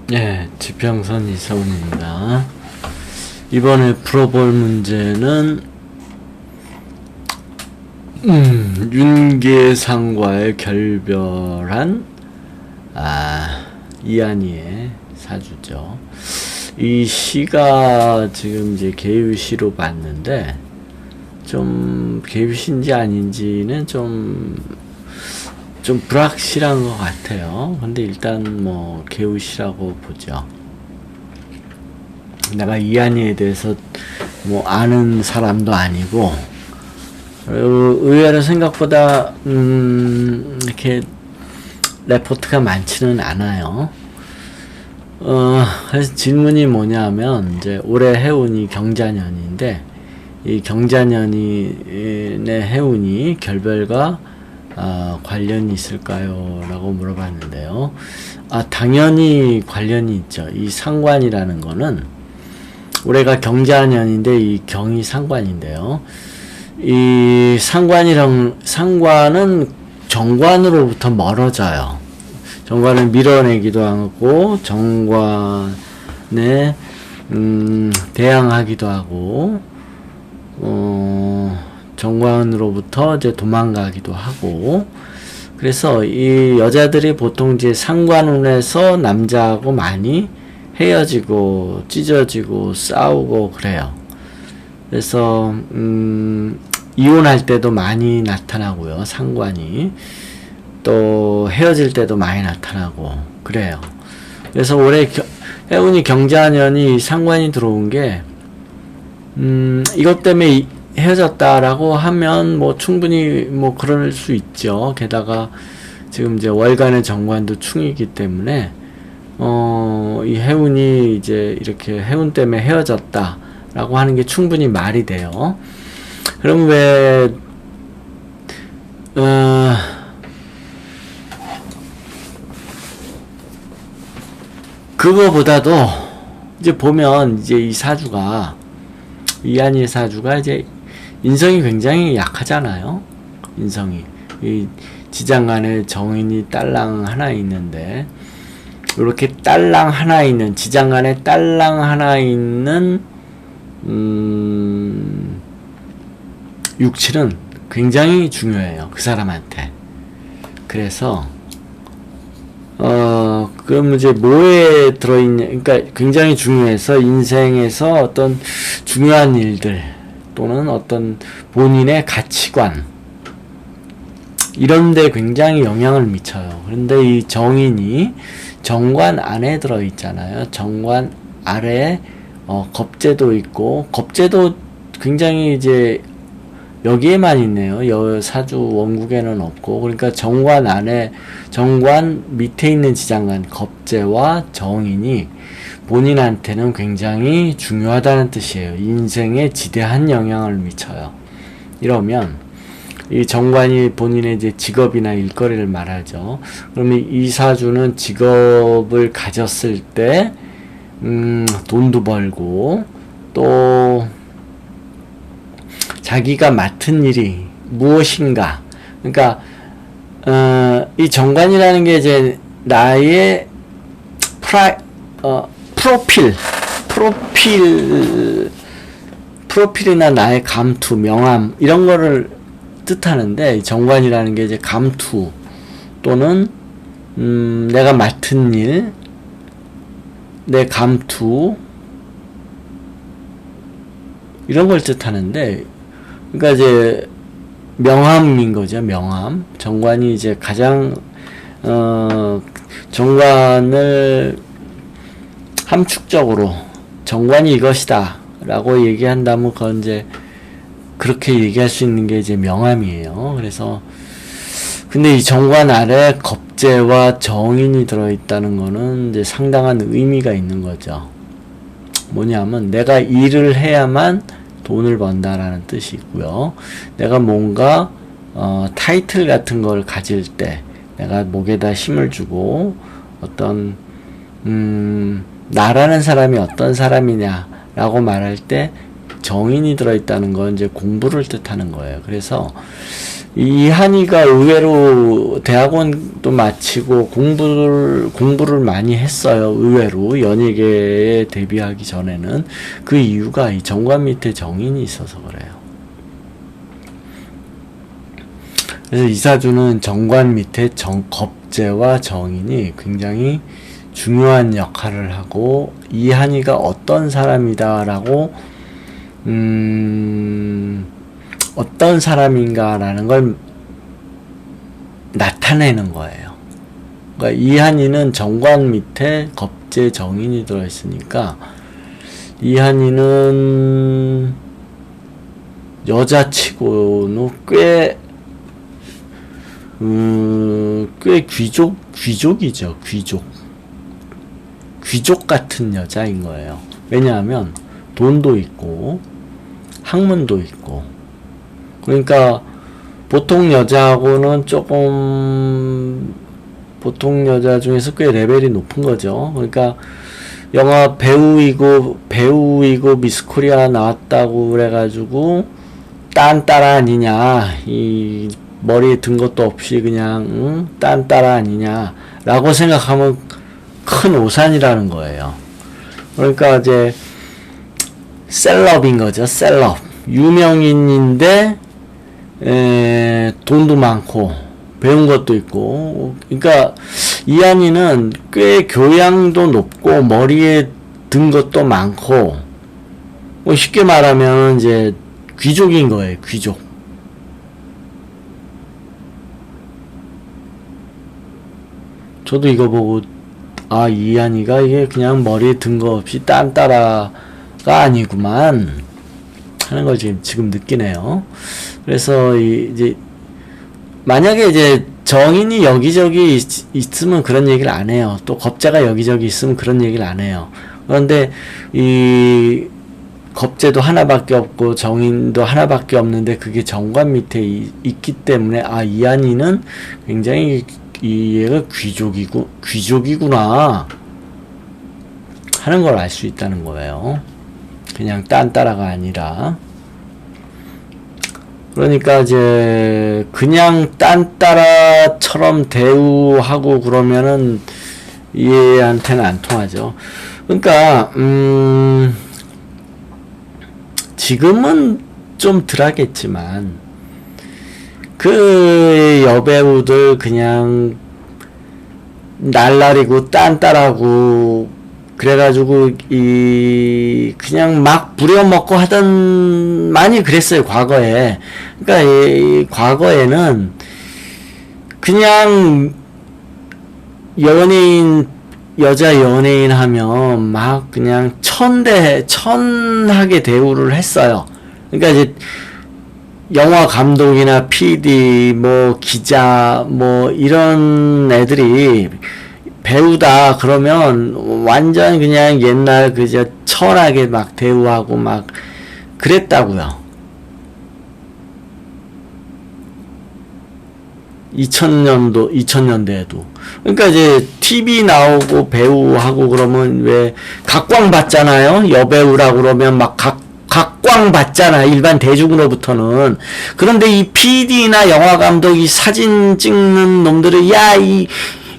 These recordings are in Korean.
네, 지평선 이서훈입니다. 이번에 풀어볼 문제는 윤계상과의 결별한 이한이의 사주죠. 이 시가 지금 이제 개유시로 봤는데 좀 개유시인지 아닌지는 좀 불확실한 것 같아요. 근데 일단 뭐 개유시라고 보죠. 내가 이한이에 대해서 뭐 아는 사람도 아니고 의외로 생각보다 이렇게 레포트가 많지는 않아요. 그래서 질문이 뭐냐면 이제 올해 해운이 경자년인데 이 경자년의 해운이 결별과 관련이 있을까요? 라고 물어봤는데요. 당연히 관련이 있죠. 이 상관이라는 거는 올해가 경자년인데 이 경이 상관인데요. 이 상관은 정관으로부터 멀어져요. 정관을 밀어내기도 하고 정관에 대항하기도 하고 정관으로부터 이제 도망가기도 하고, 그래서 이 여자들이 보통 이제 상관운에서 남자하고 많이 헤어지고 찢어지고 싸우고 그래요. 그래서 이혼할 때도 많이 나타나고요. 상관이 또 헤어질 때도 많이 나타나고 그래요. 그래서 올해 해운이 경자년이 상관이 들어온 게 이것 때문에 헤어졌다라고 하면 뭐 충분히 뭐 그럴 수 있죠. 게다가 지금 이제 월간의 정관도 충이기 때문에 이 해운이 이제 이렇게 해운 때문에 헤어졌다라고 하는 게 충분히 말이 돼요. 그럼 왜 그거보다도 이제 보면 이제 이 사주가 이한이의 사주가 이제 인성이 굉장히 약하잖아요. 인성이 이 지장간에 정인이 딸랑 하나 있는데 이렇게 딸랑 하나 있는 지장간에 딸랑 하나 있는 육칠은 굉장히 중요해요. 그 사람한테. 그래서 그럼 이제 뭐에 들어있냐, 그러니까 굉장히 중요해서 인생에서 어떤 중요한 일들 또는 어떤 본인의 가치관 이런데 굉장히 영향을 미쳐요. 그런데 이 정인이 정관 안에 들어있잖아요. 정관 아래에 겁재도 있고, 겁재도 굉장히 이제 여기에만 있네요. 사주 원국에는 없고. 그러니까 정관 안에, 정관 밑에 있는 지장간 겁재와 정인이 본인한테는 굉장히 중요하다는 뜻이에요. 인생에 지대한 영향을 미쳐요. 이러면 이 정관이 본인의 이제 직업이나 일거리를 말하죠. 그러면 이 사주는 직업을 가졌을 때 돈도 벌고 또 자기가 맡은 일이 무엇인가, 그러니까 이 정관이라는 게 이제 나의 프로필이나 나의 감투, 명함 이런 거를 뜻하는데, 정관이라는 게 이제 감투 또는 내가 맡은 일, 내 감투 이런 걸 뜻하는데, 그러니까 이제 명함인 거죠. 명함. 정관이 이제 가장 정관을 함축적으로 정관이 이것이다 라고 얘기한다면 그건 이제 그렇게 얘기할 수 있는 게 이제 명함이에요. 그래서 근데 이 정관 아래 겁재와 정인이 들어있다는 거는 이제 상당한 의미가 있는 거죠. 뭐냐면 내가 일을 해야만 돈을 번다라는 뜻이 있고요. 내가 뭔가 타이틀 같은 걸 가질 때 내가 목에다 힘을 주고 어떤 나라는 사람이 어떤 사람이냐라고 말할 때 정인이 들어있다는 건 이제 공부를 뜻하는 거예요. 그래서 이한이가 의외로 대학원도 마치고 공부를 많이 했어요. 의외로 연예계에 데뷔하기 전에는. 그 이유가 이 정관 밑에 정인이 있어서 그래요. 그래서 이사주는 정관 밑에 겁재와 정인이 굉장히 중요한 역할을 하고, 이한이가 어떤 사람이다라고 어떤 사람인가라는 걸 나타내는 거예요. 그러니까 이한이는 정관 밑에 겁재 정인이 들어있으니까, 이한이는 여자치고는 꽤 귀족이죠. 귀족 같은 여자인 거예요. 왜냐하면 돈도 있고 학문도 있고. 그러니까 보통 여자하고는 조금, 보통 여자 중에서 꽤 레벨이 높은 거죠. 그러니까 영화 배우이고 미스 코리아 나왔다고 그래가지고 딴따라 아니냐, 이 머리에 든 것도 없이 그냥 딴따라 아니냐 라고 생각하면 큰 오산이라는 거예요. 그러니까 이제 셀럽인 거죠. 셀럽. 유명인인데 돈도 많고 배운 것도 있고. 그러니까 이한이는 꽤 교양도 높고 머리에 든 것도 많고, 뭐 쉽게 말하면 이제 귀족인 거예요. 귀족. 저도 이거 보고 이한이가 이게 그냥 머리에 든 거 없이 딴따라가 아니구만 하는 걸 지금 느끼네요. 그래서 이제 만약에 이제 정인이 여기저기 있으면 그런 얘기를 안 해요. 또 겁재가 여기저기 있으면 그런 얘기를 안 해요. 그런데 이 겁재도 하나밖에 없고 정인도 하나밖에 없는데 그게 정관 밑에 있기 때문에 이한이는 굉장히 얘가 귀족이구나 하는 걸 알 수 있다는 거예요. 그냥 딴따라가 아니라. 그러니까 이제 그냥 딴따라처럼 대우하고 그러면은 얘한테는 안 통하죠. 그러니까 지금은 좀 덜하겠지만 그 여배우들 그냥 날라리고 딴따라고 그래가지고 그냥 막 부려먹고 하던, 많이 그랬어요 과거에. 그러니까 과거에는 그냥 여자 연예인 하면 막 그냥 천하게 대우를 했어요. 그러니까 이제 영화 감독이나 PD, 뭐 기자, 뭐 이런 애들이 배우다 그러면 완전 그냥 옛날 그저 천하게 막 대우하고 막 그랬다고요. 2000년대에도. 그러니까 이제 TV 나오고 배우하고 그러면 왜 각광 받잖아요. 여배우라고 그러면 막 각광 받잖아, 일반 대중으로부터는. 그런데 이 PD나 영화 감독이 사진 찍는 놈들은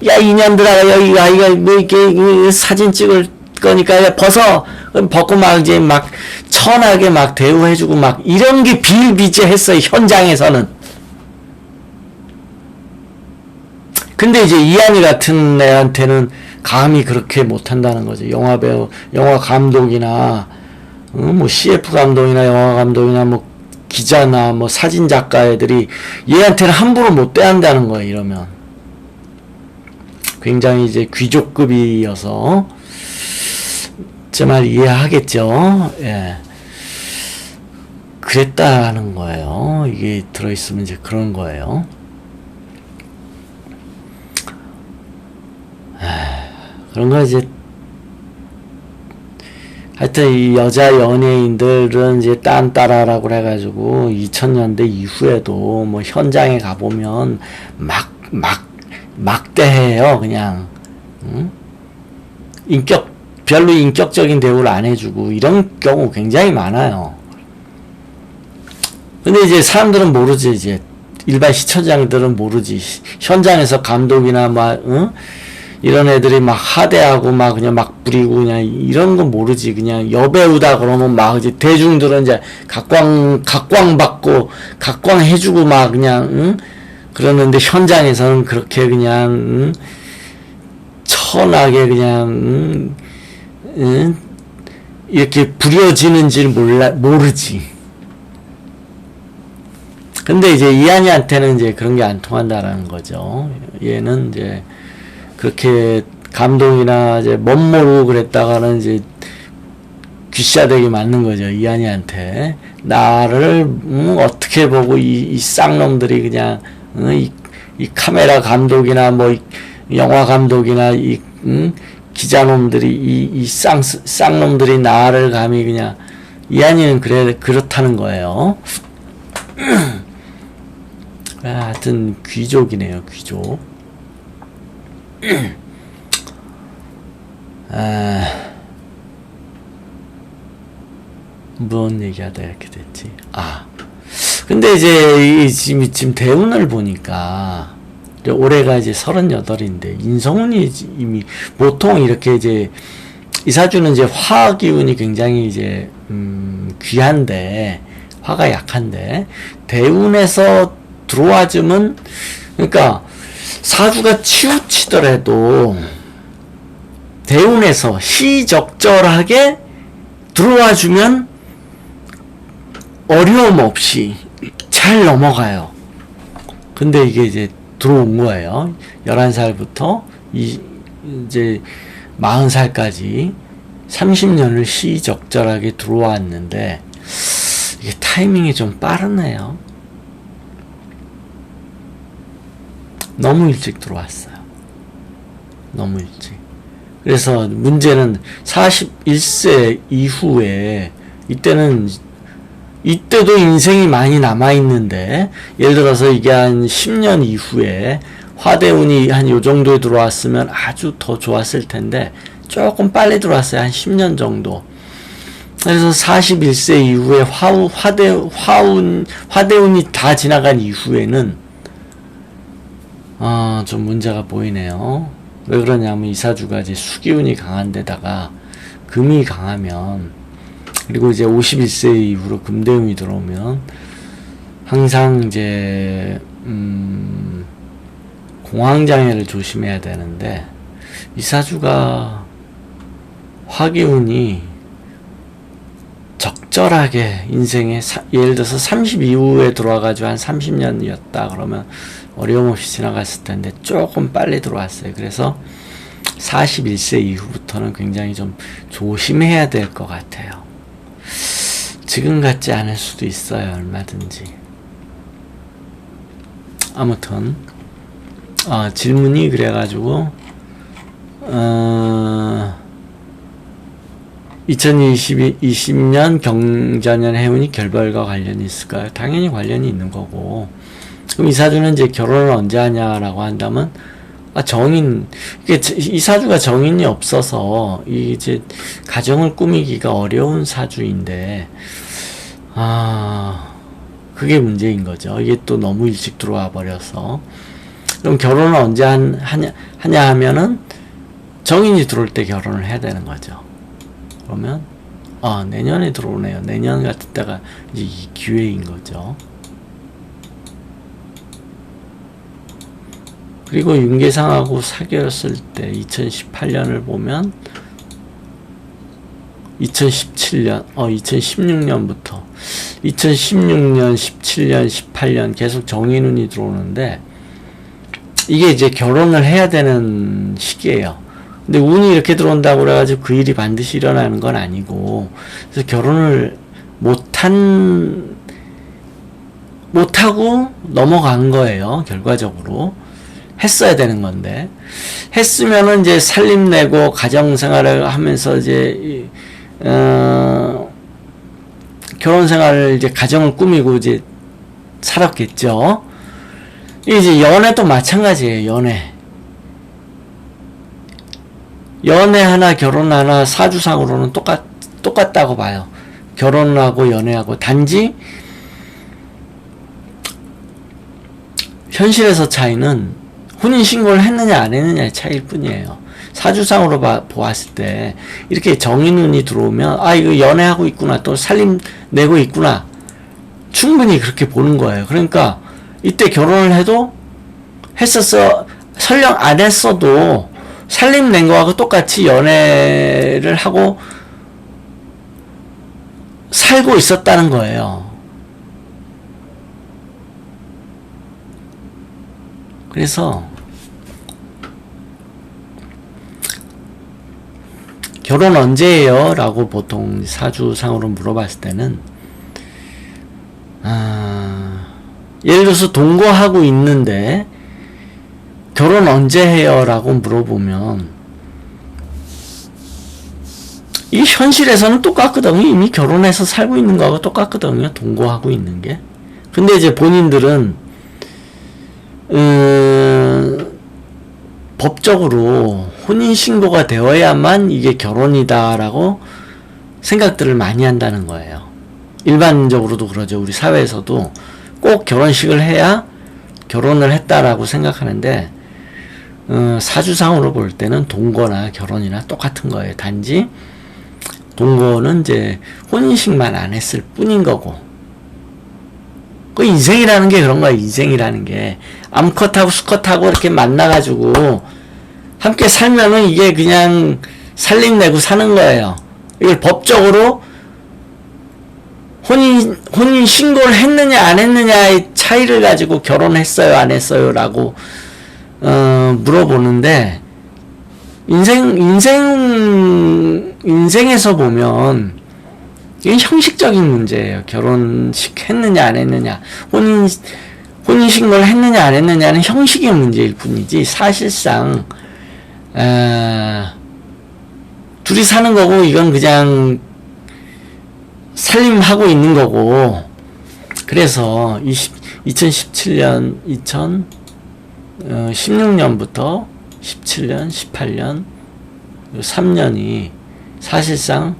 이년들아, 여기 아이가 뭐 이렇게 사진 찍을 거니까 야 벗고 막 이제 막 천하게 막 대우해주고 막 이런 게 비일비재했어요, 현장에서는. 근데 이제 이한이 같은 애한테는 감히 그렇게 못한다는 거죠. 영화배우, 영화 감독이나 뭐 CF 감독이나 영화 감독이나 뭐 기자나 뭐 사진 작가 애들이 얘한테는 함부로 못 대한다는 거예요. 이러면 굉장히 이제 귀족급이어서 제 말 이해하겠죠. 예, 그랬다는 거예요. 이게 들어있으면 이제 그런 거예요. 그런 거 이제 하여튼 이 여자 연예인들은 이제 딴따라라고 해가지고 2000년대 이후에도 뭐 현장에 가보면 막대해요. 그냥 별로 인격적인 대우를 안 해주고 이런 경우 굉장히 많아요. 근데 이제 사람들은 모르지. 이제 일반 시청자들은 모르지. 현장에서 감독이나 막, 응? 이런 애들이 막 하대하고 막 그냥 막 부리고 그냥 이런 건 모르지. 그냥 여배우다 그러면 막 이제 대중들은 이제 각광받고 각광해주고 막 그냥, 응? 그러는데 현장에서는 그렇게 그냥, 응? 천하게 그냥, 응? 응? 이렇게 부려지는지 모르지. 근데 이제 이한이한테는 이제 그런 게 안 통한다라는 거죠. 얘는 이제 그렇게 감동이나 이제 멋모르고 그랬다가는 이제 귀싸대기 맞는 거죠. 이한이한테. 나를, 어떻게 보고 이 쌍놈들이 그냥, 이 카메라 감독이나 뭐, 영화 감독이나 기자놈들이 이 쌍놈들이 나를 감히 그냥, 이한이는 그렇다는 거예요. 하여튼 귀족이네요. 귀족. 뭔 얘기하다 이렇게 됐지? 근데 이제 지금 대운을 보니까 올해가 이제 38인데 인성운이 이미 보통 이렇게 이제 이사주는 이제 화 기운이 굉장히 이제 귀한데 화가 약한데 대운에서 들어와주면 그러니까 사주가 치우치더라도 대운에서 시적절하게 들어와주면 어려움 없이 잘 넘어가요. 근데 이게 이제 들어온 거예요. 11살부터 이제 40살까지 30년을 시적절하게 들어왔는데 이게 타이밍이 좀 빠르네요. 너무 일찍 들어왔어요. 너무 일찍. 그래서 문제는 41세 이후에 이때도 인생이 많이 남아있는데 예를 들어서 이게 한 10년 이후에 화대운이 한 요 정도에 들어왔으면 아주 더 좋았을 텐데 조금 빨리 들어왔어요. 한 10년 정도. 그래서 41세 이후에 화대운이 다 지나간 이후에는 좀 문제가 보이네요. 왜 그러냐면 이사주가 이제 수기운이 강한 데다가 금이 강하면 그리고 이제 51세 이후로 금대운이 들어오면 항상 이제 공황장애를 조심해야 되는데 이사주가 화기운이 적절하게 인생에 예를 들어서 30 이후에 들어와가지고 한 30년이었다 그러면 어려움 없이 지나갔을 텐데 조금 빨리 들어왔어요. 그래서 41세 이후부터는 굉장히 좀 조심해야 될 것 같아요. 지금 같지 않을 수도 있어요. 얼마든지. 아무튼 질문이 그래가지고 2020년 경자년 해운이 결별과 관련이 있을까요? 당연히 관련이 있는 거고. 그럼 이사주는 이제 결혼을 언제 하냐라고 한다면 이사주가 정인이 없어서 이제 가정을 꾸미기가 어려운 사주인데 그게 문제인 거죠. 이게 또 너무 일찍 들어와 버려서. 그럼 결혼을 언제 하냐 하면은 정인이 들어올 때 결혼을 해야 되는 거죠. 그러면 내년에 들어오네요. 내년 같은 때가 이제 이 기회인 거죠. 그리고 윤계상하고 사귀었을 때 2018년을 보면 2017년, 2016년부터 2016년, 17년, 18년 계속 정인운이 들어오는데 이게 이제 결혼을 해야 되는 시기예요. 근데 운이 이렇게 들어온다고 그래가지고 그 일이 반드시 일어나는 건 아니고 그래서 결혼을 못하고 넘어간 거예요. 결과적으로. 했어야 되는 건데 했으면은 이제 살림내고 가정생활을 하면서 이제 결혼생활을 이제 가정을 꾸미고 이제 살았겠죠. 이제 연애도 마찬가지예요. 연애 하나 결혼 하나 사주상으로는 똑같다고 봐요. 결혼하고 연애하고 단지 현실에서 차이는 혼인신고를 했느냐 안 했느냐의 차이일 뿐이에요. 사주상으로 보았을 때 이렇게 정인운이 들어오면 아 이거 연애하고 있구나, 또 살림 내고 있구나, 충분히 그렇게 보는 거예요. 그러니까 이때 결혼을 해도 설령 안 했어도 살림 낸 거하고 똑같이 연애를 하고 살고 있었다는 거예요. 그래서 결혼 언제예요? 라고 보통 사주상으로 물어봤을 때는 예를 들어서 동거하고 있는데 결혼 언제 해요? 라고 물어보면 이 현실에서는 똑같거든요. 이미 결혼해서 살고 있는 거하고 똑같거든요. 동거하고 있는 게. 근데 이제 본인들은 법적으로 혼인신고가 되어야만 이게 결혼이다라고 생각들을 많이 한다는 거예요. 일반적으로도 그러죠. 우리 사회에서도 꼭 결혼식을 해야 결혼을 했다라고 생각하는데 사주상으로 볼 때는 동거나 결혼이나 똑같은 거예요. 단지 동거는 이제 혼인식만 안 했을 뿐인 거고, 그 인생이라는 게 그런 거야. 인생이라는 게 암컷하고 수컷하고 이렇게 만나가지고 함께 살면은 이게 그냥 살림내고 사는 거예요. 이걸 법적으로 혼인 신고를 했느냐 안 했느냐의 차이를 가지고 결혼했어요 안 했어요 라고 물어보는데, 인생에서 보면 이게 형식적인 문제예요. 결혼식 했느냐 안 했느냐, 혼인신고를 했느냐 안 했느냐는 형식의 문제일 뿐이지 사실상 둘이 사는 거고 이건 그냥 살림하고 있는 거고. 그래서 2017년 2016년부터 17년 18년 3년이 사실상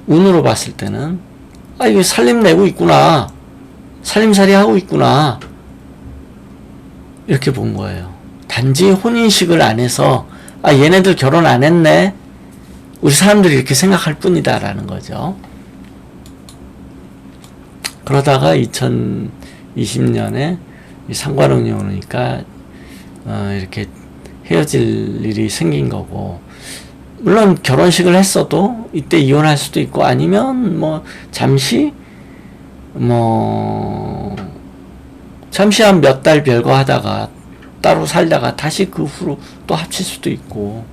운으로 봤을 때는 아 이거 살림 내고 있구나, 살림살이 하고 있구나, 이렇게 본 거예요. 단지 혼인식을 안 해서 아 얘네들 결혼 안 했네, 우리 사람들이 이렇게 생각할 뿐이다 라는 거죠. 그러다가 2020년에 상관운이 오니까 이렇게 헤어질 일이 생긴 거고, 물론 결혼식을 했어도 이때 이혼할 수도 있고 아니면 잠시 한 몇 달 별거 하다가 따로 살다가 다시 그 후로 또 합칠 수도 있고,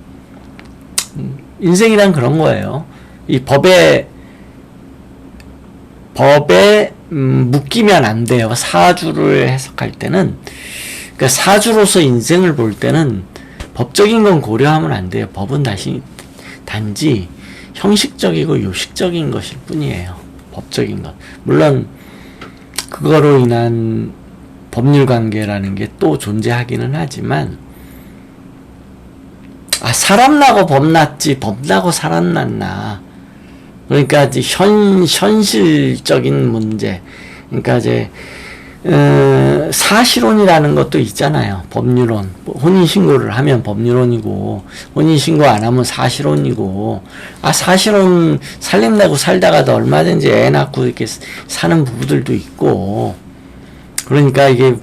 인생이란 그런 거예요. 이 법에 묶이면 안 돼요. 사주를 해석할 때는, 그러니까 사주로서 인생을 볼 때는 법적인 건 고려하면 안 돼요. 법은 단지 형식적이고 요식적인 것일 뿐이에요. 법적인 것. 물론 그거로 인한 법률 관계라는 게 또 존재하기는 하지만, 사람 나고 법 났지 법 나고 사람 났나. 그러니까 이제 현실적인 문제. 그러니까 이제 사실혼이라는 것도 있잖아요. 법률혼. 혼인신고를 하면 법률혼이고, 혼인신고 안 하면 사실혼이고, 사실혼 살림내고 살다가도 얼마든지 애 낳고 이렇게 사는 부부들도 있고, 그러니까 이게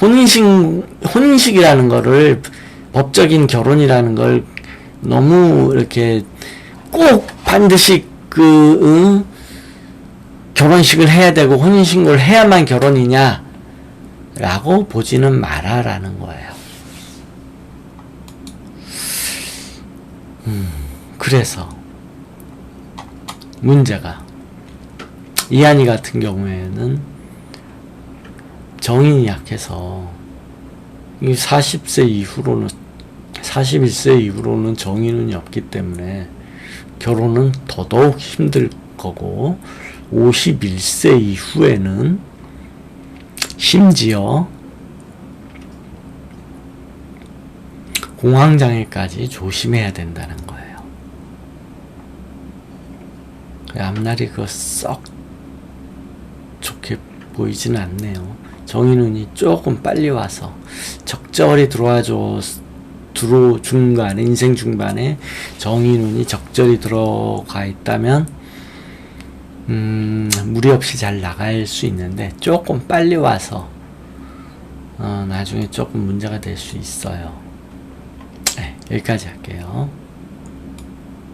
혼인식이라는 거를, 법적인 결혼이라는 걸 너무 이렇게 꼭 반드시 결혼식을 해야 되고 혼인신고를 해야만 결혼이냐 라고 보지는 마라라는 거예요. 그래서 문제가, 이한이 같은 경우에는 정인이 약해서 40세 이후로는, 41세 이후로는 정인운이 없기 때문에 결혼은 더더욱 힘들 거고, 51세 이후에는 심지어 공황장애까지 조심해야 된다는 거예요. 앞날이 썩 좋게 보이지는 않네요. 정인운이 조금 빨리 와서 적절히 중간에, 인생 중반에 정인운이 적절히 들어가 있다면 무리 없이 잘 나갈 수 있는데, 조금 빨리 와서 나중에 조금 문제가 될 수 있어요. 네, 여기까지 할게요.